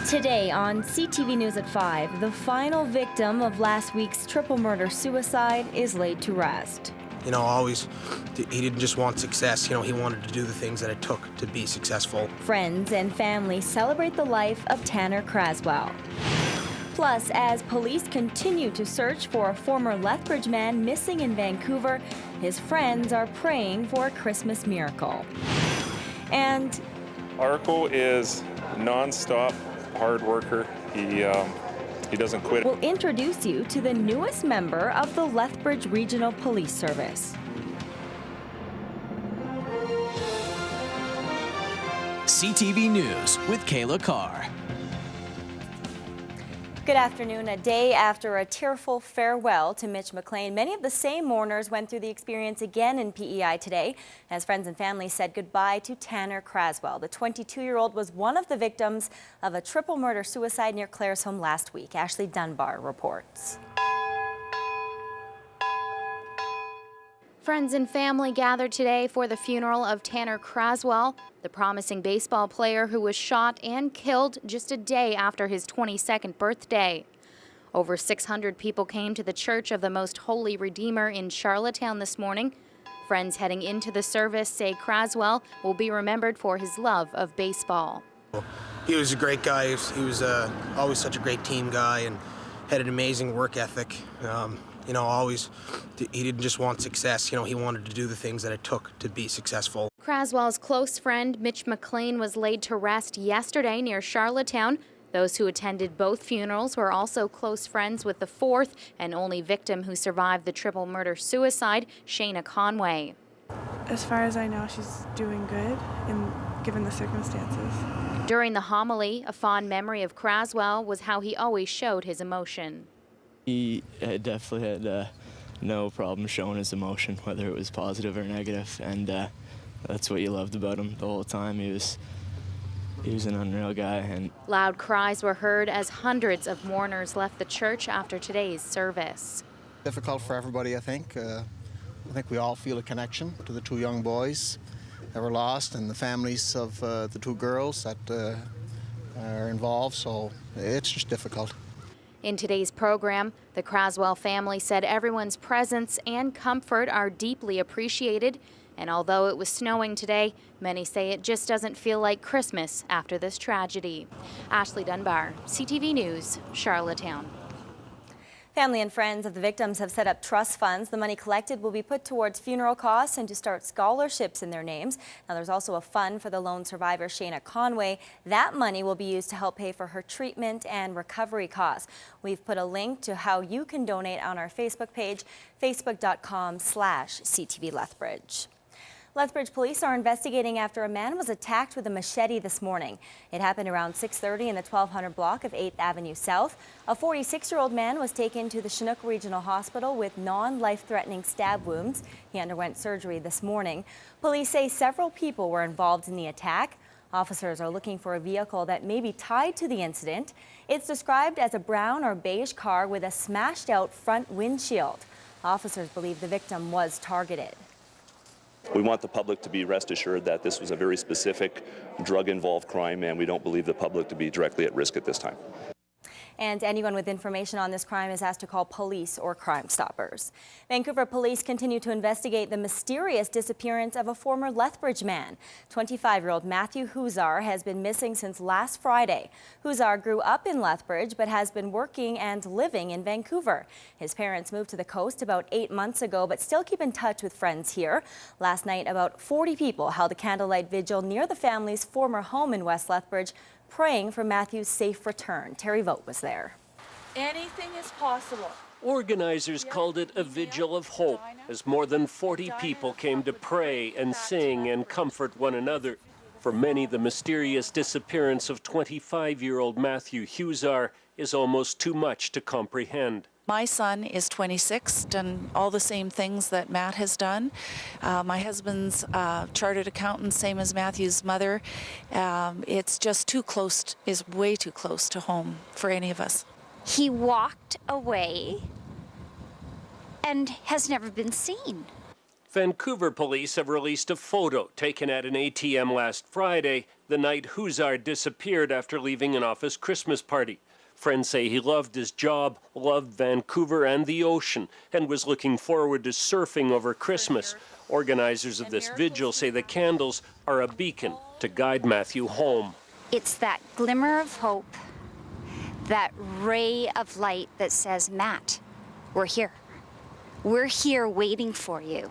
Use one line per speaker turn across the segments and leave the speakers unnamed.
Today on CTV News at 5, the final victim of last week's triple murder-suicide is laid to rest.
You know, he didn't just want success, he wanted to do the things that it took to be successful.
Friends and family celebrate the life of Tanner Craswell. Plus, as police continue to search for a former Lethbridge man missing in Vancouver, his friends are praying for a Christmas miracle. And
Arco is non-stop hard worker. He doesn't quit.
we'll introduce you to the newest member of the Lethbridge Regional Police Service.
CTV News with Kayla Carr.
Good afternoon. A day after a tearful farewell to Mitch McLean, many of the same mourners went through the experience again in PEI today as friends and family said goodbye to Tanner Craswell. The 22-year-old was one of the victims of a triple murder-suicide near Claresholm last week. Ashley Dunbar reports.
Friends and family gathered today for the funeral of Tanner Craswell, the promising baseball player who was shot and killed just a day after his 22nd birthday. Over 600 people came to the Church of the Most Holy Redeemer in Charlottetown this morning. Friends heading into the service say Craswell will be remembered for his love of baseball.
He was a great guy. He was always such a great team guy and had an amazing work ethic. He didn't just want success, he wanted to do the things that it took to be successful.
Craswell's close friend Mitch McLean was laid to rest yesterday near Charlottetown. Those who attended both funerals were also close friends with the fourth and only victim who survived the triple murder-suicide, Shayna Conway.
As far as I know, she's doing good, given the circumstances.
During the homily, a fond memory of Craswell was how he always showed his emotion.
He definitely had no problem showing his emotion, whether it was positive or negative, and that's what you loved about him the whole time. He was an unreal guy. And
loud cries were heard as hundreds of mourners left the church after today's service.
Difficult for everybody, I think. I think we all feel a connection to the two young boys that were lost and the families of the two girls that are involved, so it's just difficult.
In today's program, the Craswell family said everyone's presence and comfort are deeply appreciated. And although it was snowing today, many say it just doesn't feel like Christmas after this tragedy. Ashley Dunbar, CTV News, Charlottetown.
Family and friends of the victims have set up trust funds. The money collected will be put towards funeral costs and to start scholarships in their names. Now, there's also a fund for the lone survivor, Shayna Conway. That money will be used to help pay for her treatment and recovery costs. We've put a link to how you can donate on our Facebook page, facebook.com/CTVLethbridge. Lethbridge police are investigating after a man was attacked with a machete this morning. It happened around 6:30 in the 1200 block of 8th Avenue South. A 46-year-old man was taken to the Chinook Regional Hospital with non-life-threatening stab wounds. He underwent surgery this morning. Police say several people were involved in the attack. Officers are looking for a vehicle that may be tied to the incident. It's described as a brown or beige car with a smashed-out front windshield. Officers believe the victim was targeted.
We want the public to be rest assured that this was a very specific drug-involved crime, and we don't believe the public to be directly at risk at this time.
And anyone with information on this crime is asked to call police or Crime Stoppers. Vancouver police continue to investigate the mysterious disappearance of a former Lethbridge man. 25-year-old Matthew Huzar has been missing since last Friday. Huzar grew up in Lethbridge but has been working and living in Vancouver. His parents moved to the coast about 8 months ago but still keep in touch with friends here. Last night, about 40 people held a candlelight vigil near the family's former home in West Lethbridge, praying for Matthew's safe return. Terry Vogt was there.
Anything is possible.
Organizers called it a vigil of hope as more than 40 people came to pray and sing and comfort one another. For many, the mysterious disappearance of 25-year-old Matthew Huzar is almost too much to comprehend.
My son is 26, done all the same things that Matt has done. My husband's chartered accountant, same as Matthew's mother. It's just too close, is way too close to home for any of us.
He walked away and has never been seen.
Vancouver police have released a photo taken at an ATM last Friday the night Huszar disappeared after leaving an office Christmas party. Friends say he loved his job, loved Vancouver and the ocean, and was looking forward to surfing over Christmas. Organizers of this vigil say the candles are a beacon to guide Matthew home.
It's that glimmer of hope, that ray of light that says, Matt, we're here. We're here waiting for you.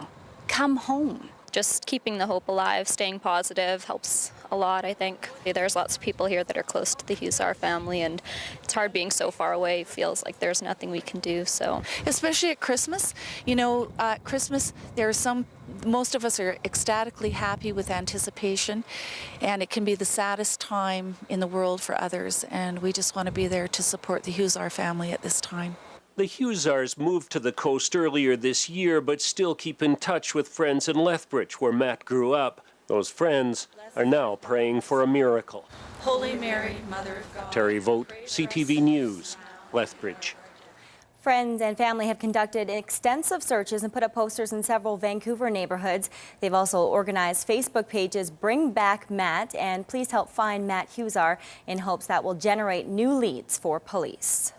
Come home.
Just keeping the hope alive, staying positive helps a lot, I think. There's lots of people here that are close to the Huszar family, and it's hard being so far away. It feels like there's nothing we can do, so.
Especially at Christmas. You know, at Christmas, most of us are ecstatically happy with anticipation, and it can be the saddest time in the world for others, and we just want to be there to support the Huszar family at this time.
The Huszars moved to the coast earlier this year, but still keep in touch with friends in Lethbridge, where Matt grew up. Those friends are now praying for a miracle.
Holy Mary, Mother of God.
Terry Vogt, CTV News, Lethbridge.
Friends and family have conducted extensive searches and put up posters in several Vancouver neighborhoods. They've also organized Facebook pages, Bring Back Matt, and Please Help Find Matt Huszar, in hopes that will generate new leads for police.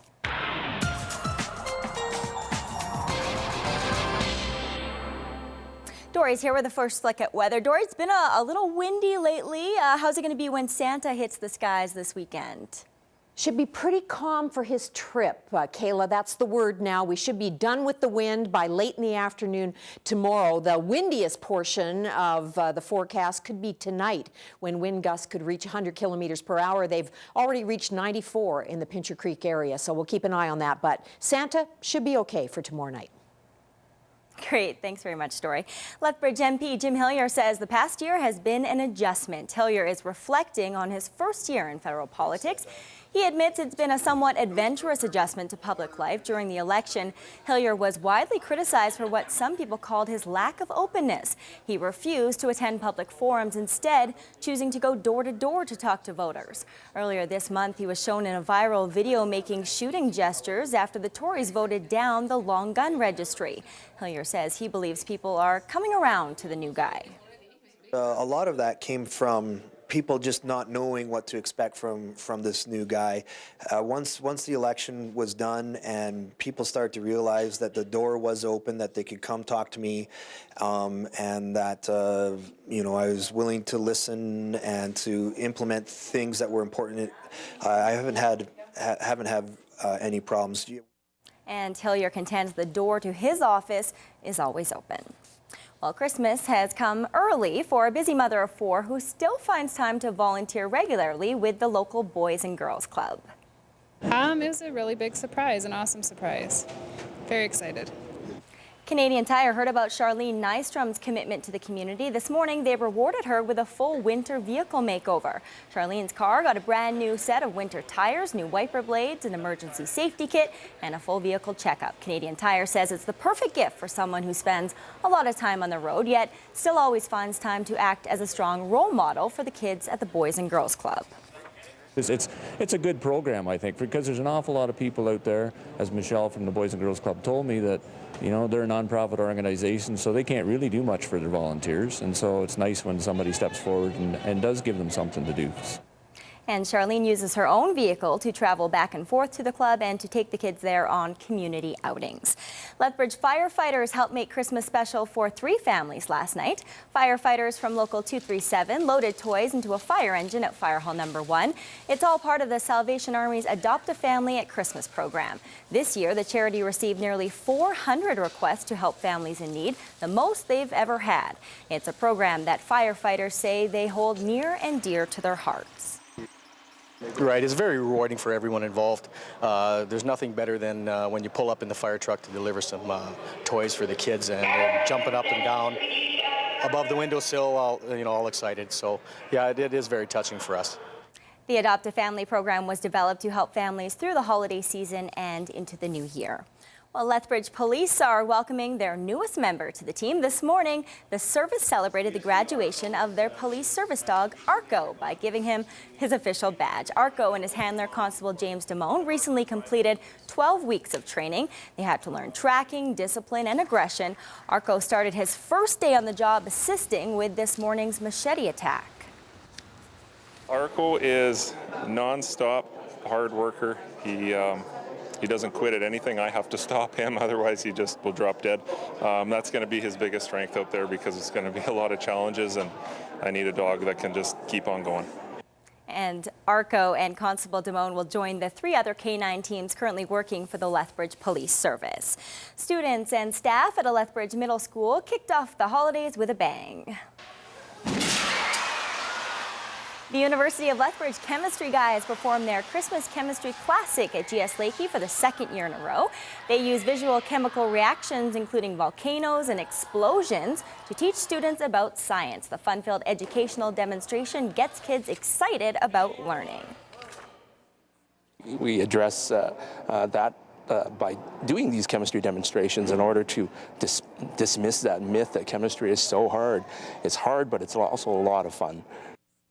Dory's here with the first look at weather. Dory, it's been a little windy lately. How's it going to be when Santa hits the skies this weekend?
Should be pretty calm for his trip, Kayla. That's the word now. We should be done with the wind by late in the afternoon tomorrow. The windiest portion of the forecast could be tonight, when wind gusts could reach 100 kilometers per hour. They've already reached 94 in the Pincher Creek area, so we'll keep an eye on that. But Santa should be okay for tomorrow night.
Great. Thanks very much, Dory. Lethbridge MP Jim Hillier says the past year has been an adjustment. Hillier is reflecting on his first year in federal politics. He admits it's been a somewhat adventurous adjustment to public life during the election. Hillier was widely criticized for what some people called his lack of openness. He refused to attend public forums, instead choosing to go door to door to talk to voters. Earlier this month, he was shown in a viral video making shooting gestures after the Tories voted down the long gun registry. Hillier says he believes people are coming around to the new guy.
A lot of that came from people just not knowing what to expect from this new guy. Once the election was done and people started to realize that the door was open, that they could come talk to me, and that I was willing to listen and to implement things that were important. I haven't had any problems.
And Hillier contends the door to his office is always open. Well, Christmas has come early for a busy mother of four who still finds time to volunteer regularly with the local Boys and Girls Club.
It was a really big surprise, an awesome surprise. Very excited.
Canadian Tire heard about Charlene Nystrom's commitment to the community. This morning, they rewarded her with a full winter vehicle makeover. Charlene's car got a brand new set of winter tires, new wiper blades, an emergency safety kit, and a full vehicle checkup. Canadian Tire says it's the perfect gift for someone who spends a lot of time on the road, yet still always finds time to act as a strong role model for the kids at the Boys and Girls Club.
It's a good program, I think, because there's an awful lot of people out there, as Michelle from the Boys and Girls Club told me, that they're a nonprofit organization, so they can't really do much for their volunteers, and so it's nice when somebody steps forward and does give them something to do.
And Charlene uses her own vehicle to travel back and forth to the club and to take the kids there on community outings. Lethbridge firefighters helped make Christmas special for 3 families last night. Firefighters from Local 237 loaded toys into a fire engine at Fire Hall Number 1. It's all part of the Salvation Army's Adopt a Family at Christmas program. This year, the charity received nearly 400 requests to help families in need, the most they've ever had. It's a program that firefighters say they hold near and dear to their hearts.
Right, it's very rewarding for everyone involved. There's nothing better than when you pull up in the fire truck to deliver some toys for the kids, and they're jumping up and down above the windowsill, all excited. So, yeah, it is very touching for us.
The Adopt a Family program was developed to help families through the holiday season and into the new year. Well, Lethbridge Police are welcoming their newest member to the team. This morning, the service celebrated the graduation of their police service dog, Arco, by giving him his official badge. Arco and his handler, Constable James Damone, recently completed 12 weeks of training. They had to learn tracking, discipline, and aggression. Arco started his first day on the job assisting with this morning's machete attack.
Arco is non-stop hard worker. He doesn't quit at anything. I have to stop him, otherwise he just will drop dead. That's going to be his biggest strength out there because it's going to be a lot of challenges, and I need a dog that can just keep on going.
And Arco and Constable Damone will join the 3 other K-9 teams currently working for the Lethbridge Police Service. Students and staff at a Lethbridge Middle School kicked off the holidays with a bang. The University of Lethbridge chemistry guys performed their Christmas Chemistry Classic at GS Lakey for the 2nd year in a row. They use visual chemical reactions, including volcanoes and explosions, to teach students about science. The fun-filled educational demonstration gets kids excited about learning.
We address that by doing these chemistry demonstrations in order to dismiss that myth that chemistry is so hard. It's hard, but it's also a lot of fun.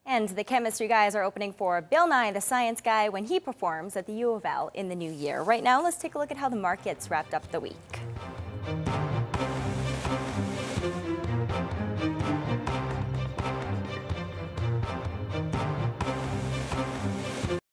And the chemistry guys are opening for Bill Nye, the science guy, when he performs at the U of L in the new year. Right now, let's take a look at how the markets wrapped up the week.